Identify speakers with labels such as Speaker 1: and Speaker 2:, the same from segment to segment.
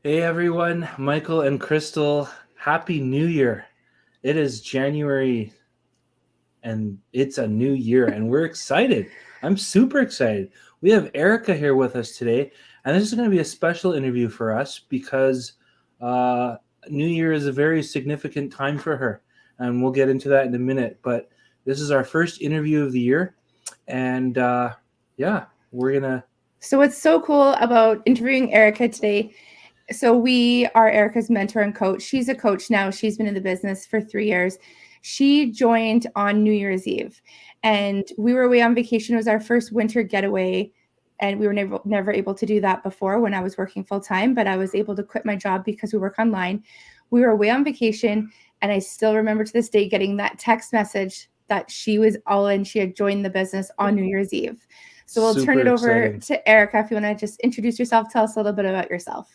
Speaker 1: Hey everyone, Michael and Crystal, Happy New Year. It is January and it's a new year and we're excited. I'm super excited. We have Erika here with us today, and this is going to be a special interview for us because uh, New Year is a very significant time for her, and we'll get into that in a minute. But this is our first interview of the year, and yeah, we're going to.
Speaker 2: So what's so cool about interviewing Erika today? So we are Erika's mentor and coach. She's a coach now. She's been in the business for 3 years. She joined on New Year's Eve, and we were away on vacation. It was our first winter getaway, and we were never able to do that before when I was working full time. But I was able to quit my job because we work online. We were away on vacation, and I still remember to this day getting that text message that she was all in. She had joined the business on New Year's Eve. So we'll turn
Speaker 1: Super
Speaker 2: it over
Speaker 1: exciting.
Speaker 2: to Erika. If you want to just introduce yourself, tell us a little bit about yourself.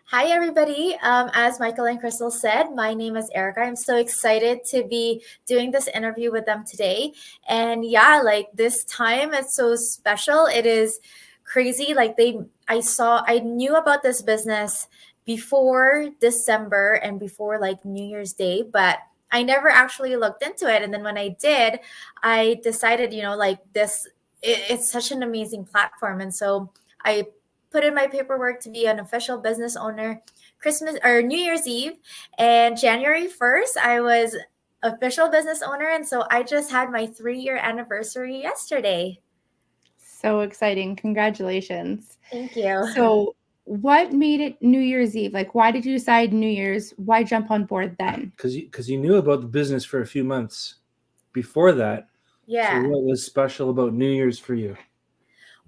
Speaker 3: Hi, everybody. As Michael and Crystal said, my name is Erika. I'm so excited to be doing this interview with them today. And yeah, like this time is so special. It is crazy. I knew about this business before December and before like New Year's Day, but I never actually looked into it. And then when I did, I decided, it's such an amazing platform. And so I put in my paperwork to be an official business owner Christmas or New Year's Eve, and January 1st I was official business owner, and so I just had my 3-year anniversary yesterday.
Speaker 2: So exciting. Congratulations.
Speaker 3: Thank you.
Speaker 2: So what made it New Year's Eve? Like, why did you decide New Year's? Why jump on board then?
Speaker 1: Because you knew about the business for a few months before that. So
Speaker 3: Yeah.
Speaker 1: what was special about New Year's for you?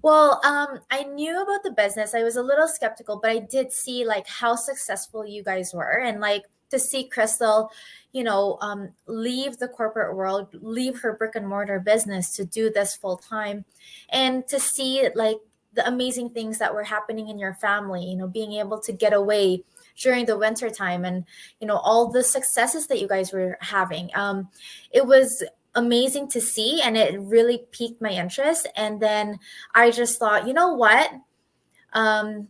Speaker 3: Well, I knew about the business. I was a little skeptical, but I did see like how successful you guys were, and like to see Crystal, leave the corporate world, leave her brick and mortar business to do this full time, and to see like the amazing things that were happening in your family. Being able to get away during the winter time, and all the successes that you guys were having. It was amazing to see, and it really piqued my interest. And then I just thought, you know what, um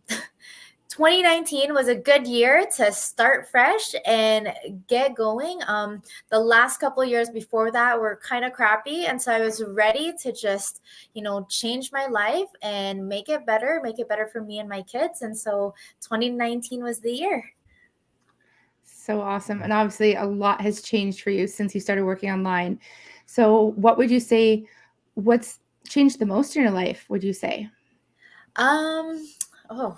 Speaker 3: 2019 was a good year to start fresh and get going. The last couple of years before that were kind of crappy, and so I was ready to just change my life and make it better for me and my kids. And so 2019 was the year.
Speaker 2: So awesome. And obviously, a lot has changed for you since you started working online. So, what would you say? What's changed the most in your life, would you say?
Speaker 3: um oh,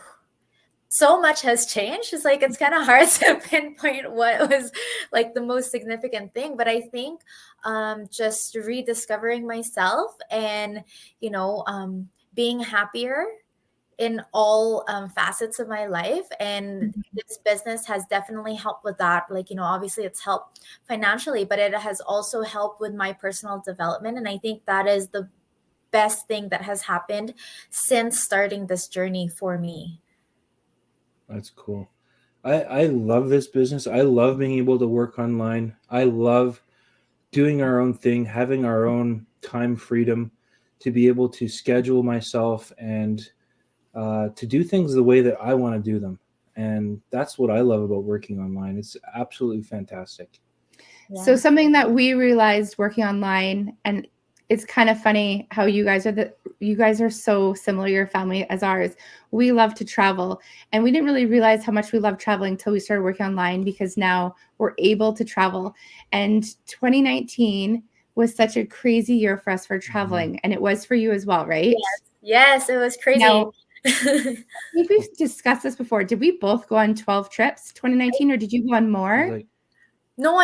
Speaker 3: so much has changed. It's kind of hard to pinpoint what was like the most significant thing, but I think just rediscovering myself, and being happier in all facets of my life. And
Speaker 2: Mhm.
Speaker 3: this business has definitely helped with that. Obviously it's helped financially, but it has also helped with my personal development, and I think that is the best thing that has happened since starting this journey for me.
Speaker 1: That's cool. I love this business. I love being able to work online. I love doing our own thing, having our own time freedom to be able to schedule myself and to do things the way that I want to do them. And that's what I love about working online. It's absolutely fantastic.
Speaker 2: So
Speaker 3: Yeah.
Speaker 2: something that we realized working online, and it's kind of funny how you guys are so similar, your family as ours. We love to travel, and we didn't really realize how much we love traveling until we started working online, because now we're able to travel. And 2019 was such a crazy year for us for
Speaker 1: Mhm.
Speaker 2: traveling, and it was for you as well, right?
Speaker 3: Yes, it was crazy.
Speaker 2: Now, I think we've discussed this before. Did we both go on 12 trips 2019, or did you go on
Speaker 1: It was
Speaker 2: more?
Speaker 1: like,
Speaker 3: No,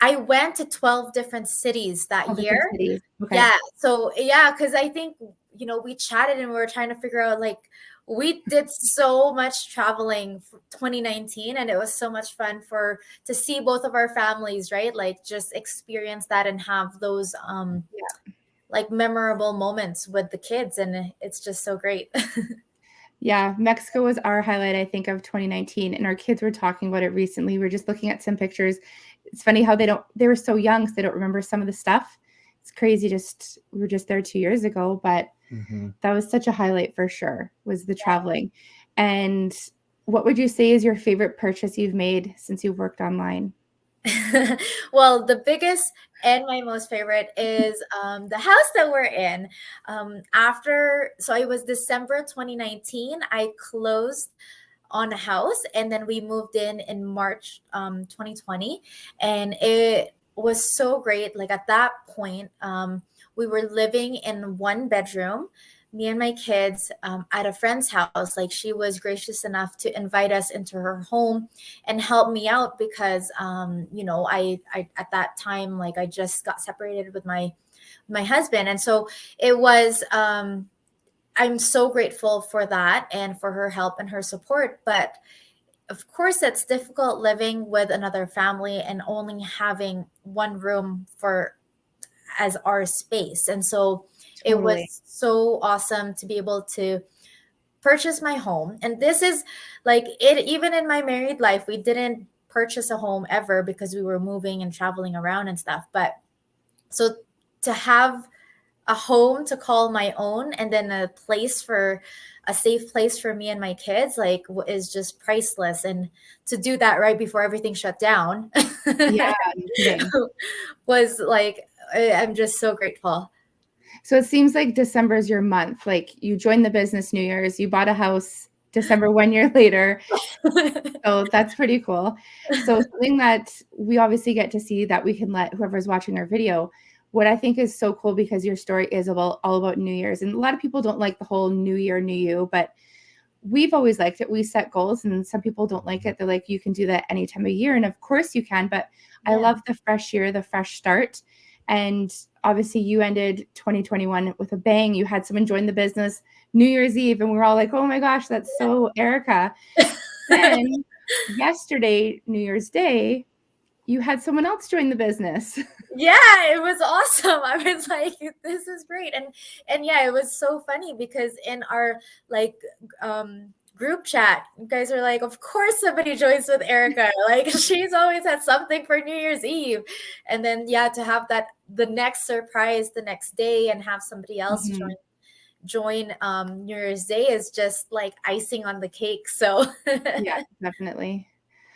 Speaker 3: I went to 12 different cities that
Speaker 2: All
Speaker 3: year.
Speaker 2: different cities. Okay.
Speaker 3: Yeah. So yeah, because I think, we chatted and we were trying to figure out, like, we did so much traveling for 2019, and it was so much fun to see both of our families, right? Like just experience that and have those like memorable moments with the kids, and it's just so great.
Speaker 2: Yeah, Mexico was our highlight, I think, of 2019, and our kids were talking about it recently. We are just looking at some pictures. It's funny how they were so young, so they don't remember some of the stuff. It's crazy. We were just there 2 years ago, but
Speaker 1: mhm.
Speaker 2: that was such a highlight for sure, was the traveling. And what would you say is your favorite purchase you've made since you've worked online?
Speaker 3: Well, the biggest and my most favorite is the house that we're in. So it was December 2019. I closed on a house, and then we moved in March 2020, and it was so great. Like at that point, we were living in one bedroom, me and my kids, at a friend's house. Like she was gracious enough to invite us into her home and help me out because I at that time, like I just got separated with my husband, and so it was I'm so grateful for that and for her help and her support. But of course, it's difficult living with another family and only having one room for as our space. And so it
Speaker 2: Totally.
Speaker 3: was so awesome to be able to purchase my home. And this is like it, even in my married life, we didn't purchase a home ever because we were moving and traveling around and stuff. But so to have a home to call my own and then a safe place for me and my kids like is just priceless, and to do that right before everything shut down
Speaker 2: Yeah, no kidding.
Speaker 3: was like I'm just so grateful.
Speaker 2: So it seems like December is your month. Like you joined the business New Year's, you bought a house December 1 year later. So that's pretty cool. So something that we obviously get to see that we can let whoever's watching our video, what I think is so cool because your story is all about New Year's. And a lot of people don't like the whole New Year, New You, but we've always liked it. We set goals and some people don't like it. They're like, you can do that any time of year. And of course you can, but I
Speaker 3: Yeah.
Speaker 2: love the fresh year, the fresh start. And obviously you ended 2021 with a bang. You had someone join the business New Year's Eve and we were all like, oh my gosh, that's so Erika. Then yesterday, New Year's Day, you had someone else join the business.
Speaker 3: Yeah, it was awesome. I was like, this is great. And yeah, it was so funny because in our like group chat, you guys are like, of course somebody joins with Erika. Like she's always had something for New Year's Eve. And then yeah, to have that the next surprise the next day and have somebody else join New Year's Day is just like icing on the cake. So
Speaker 2: Yeah, definitely.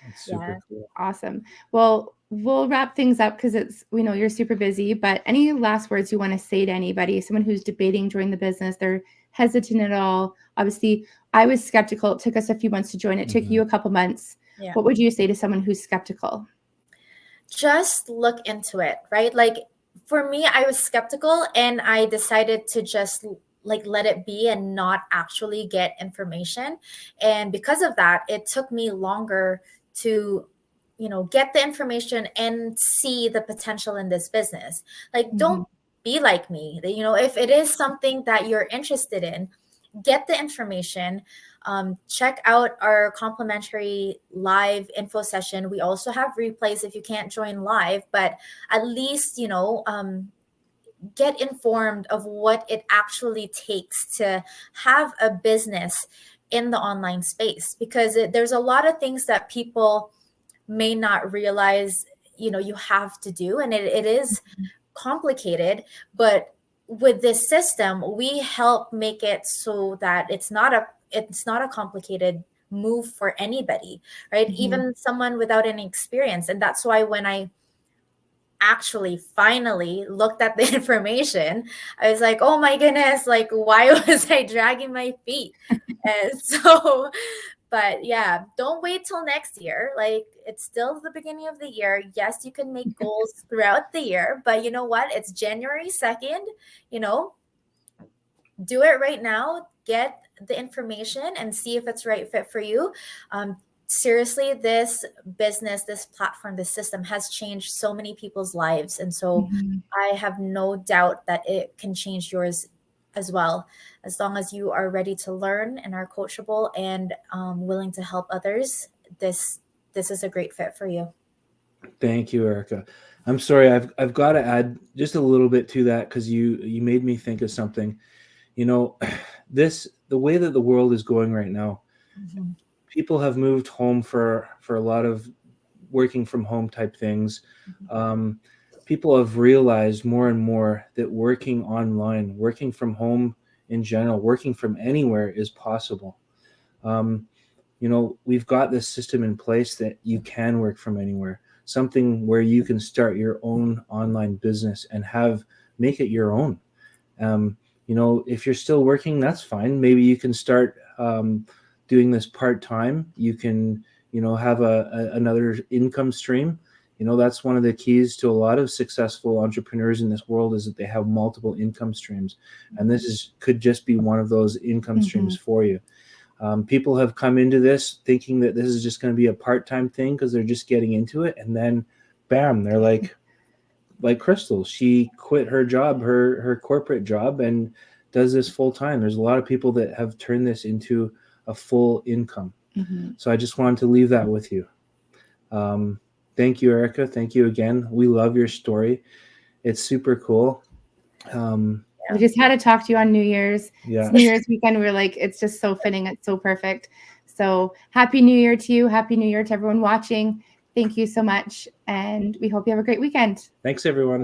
Speaker 1: That's super
Speaker 3: yeah.
Speaker 1: cool.
Speaker 2: Awesome. Well, we'll wrap things up because we know you're super busy, but any last words you want to say to anybody, someone who's debating joining the business, they're hesitant at all. Obviously, I was skeptical. It took us a few months to join. It took you a couple months.
Speaker 3: Yeah.
Speaker 2: What would you say to someone who's skeptical?
Speaker 3: Just look into it, right? Like for me, I was skeptical and I decided to just like let it be and not actually get information. And because of that, it took me longer to get the information and see the potential in this business. Like don't be like me. If it is something that you're interested in, get the information. Check out our complimentary live info session. We also have replays if you can't join live, but at least get informed of what it actually takes to have a business in the online space, because there's a lot of things that people may not realize you have to do, and it is complicated. But with this system, we help make it so that it's not a complicated move for anybody, right? Even someone without any experience. And that's why when I actually finally looked at the information, I was like, oh my goodness, like why was I dragging my feet? And so but yeah, don't wait till next year. Like it's still the beginning of the year. Yes, you can make goals throughout the year, but you know what? It's January 2nd, do it right now. Get the information and see if it's right fit for you. Seriously, this business, this platform, this system has changed so many people's lives. And so I have no doubt that it can change yours as well, as long as you are ready to learn and are coachable and willing to help others. This is a great fit for you.
Speaker 1: Thank you, Erika. I'm sorry, I've got to add just a little bit to that because you made me think of something. The way that the world is going right now, people have moved home for a lot of working from home type things. People have realized more and more that working online, working from home in general, working from anywhere is possible. we've got this system in place that you can work from anywhere, something where you can start your own online business and make it your own. If you're still working, that's fine. Maybe you can start doing this part-time. You can, have another income stream. That's one of the keys to a lot of successful entrepreneurs in this world, is that they have multiple income streams. And this could just be one of those income streams for you. People have come into this thinking that this is just going to be a part-time thing because they're just getting into it. And then bam, they're like Crystal, she quit her job, her corporate job, and does this full time. There's a lot of people that have turned this into a full income. So I just wanted to leave that with you. Thank you, Erika. Thank you again. We love your story. It's super cool.
Speaker 2: We just had to talk to you on New Year's.
Speaker 1: Yeah.
Speaker 2: It's New Year's weekend. We're like, it's just so fitting. It's so perfect. So happy New Year to you. Happy New Year to everyone watching. Thank you so much. And we hope you have a great weekend.
Speaker 1: Thanks, everyone.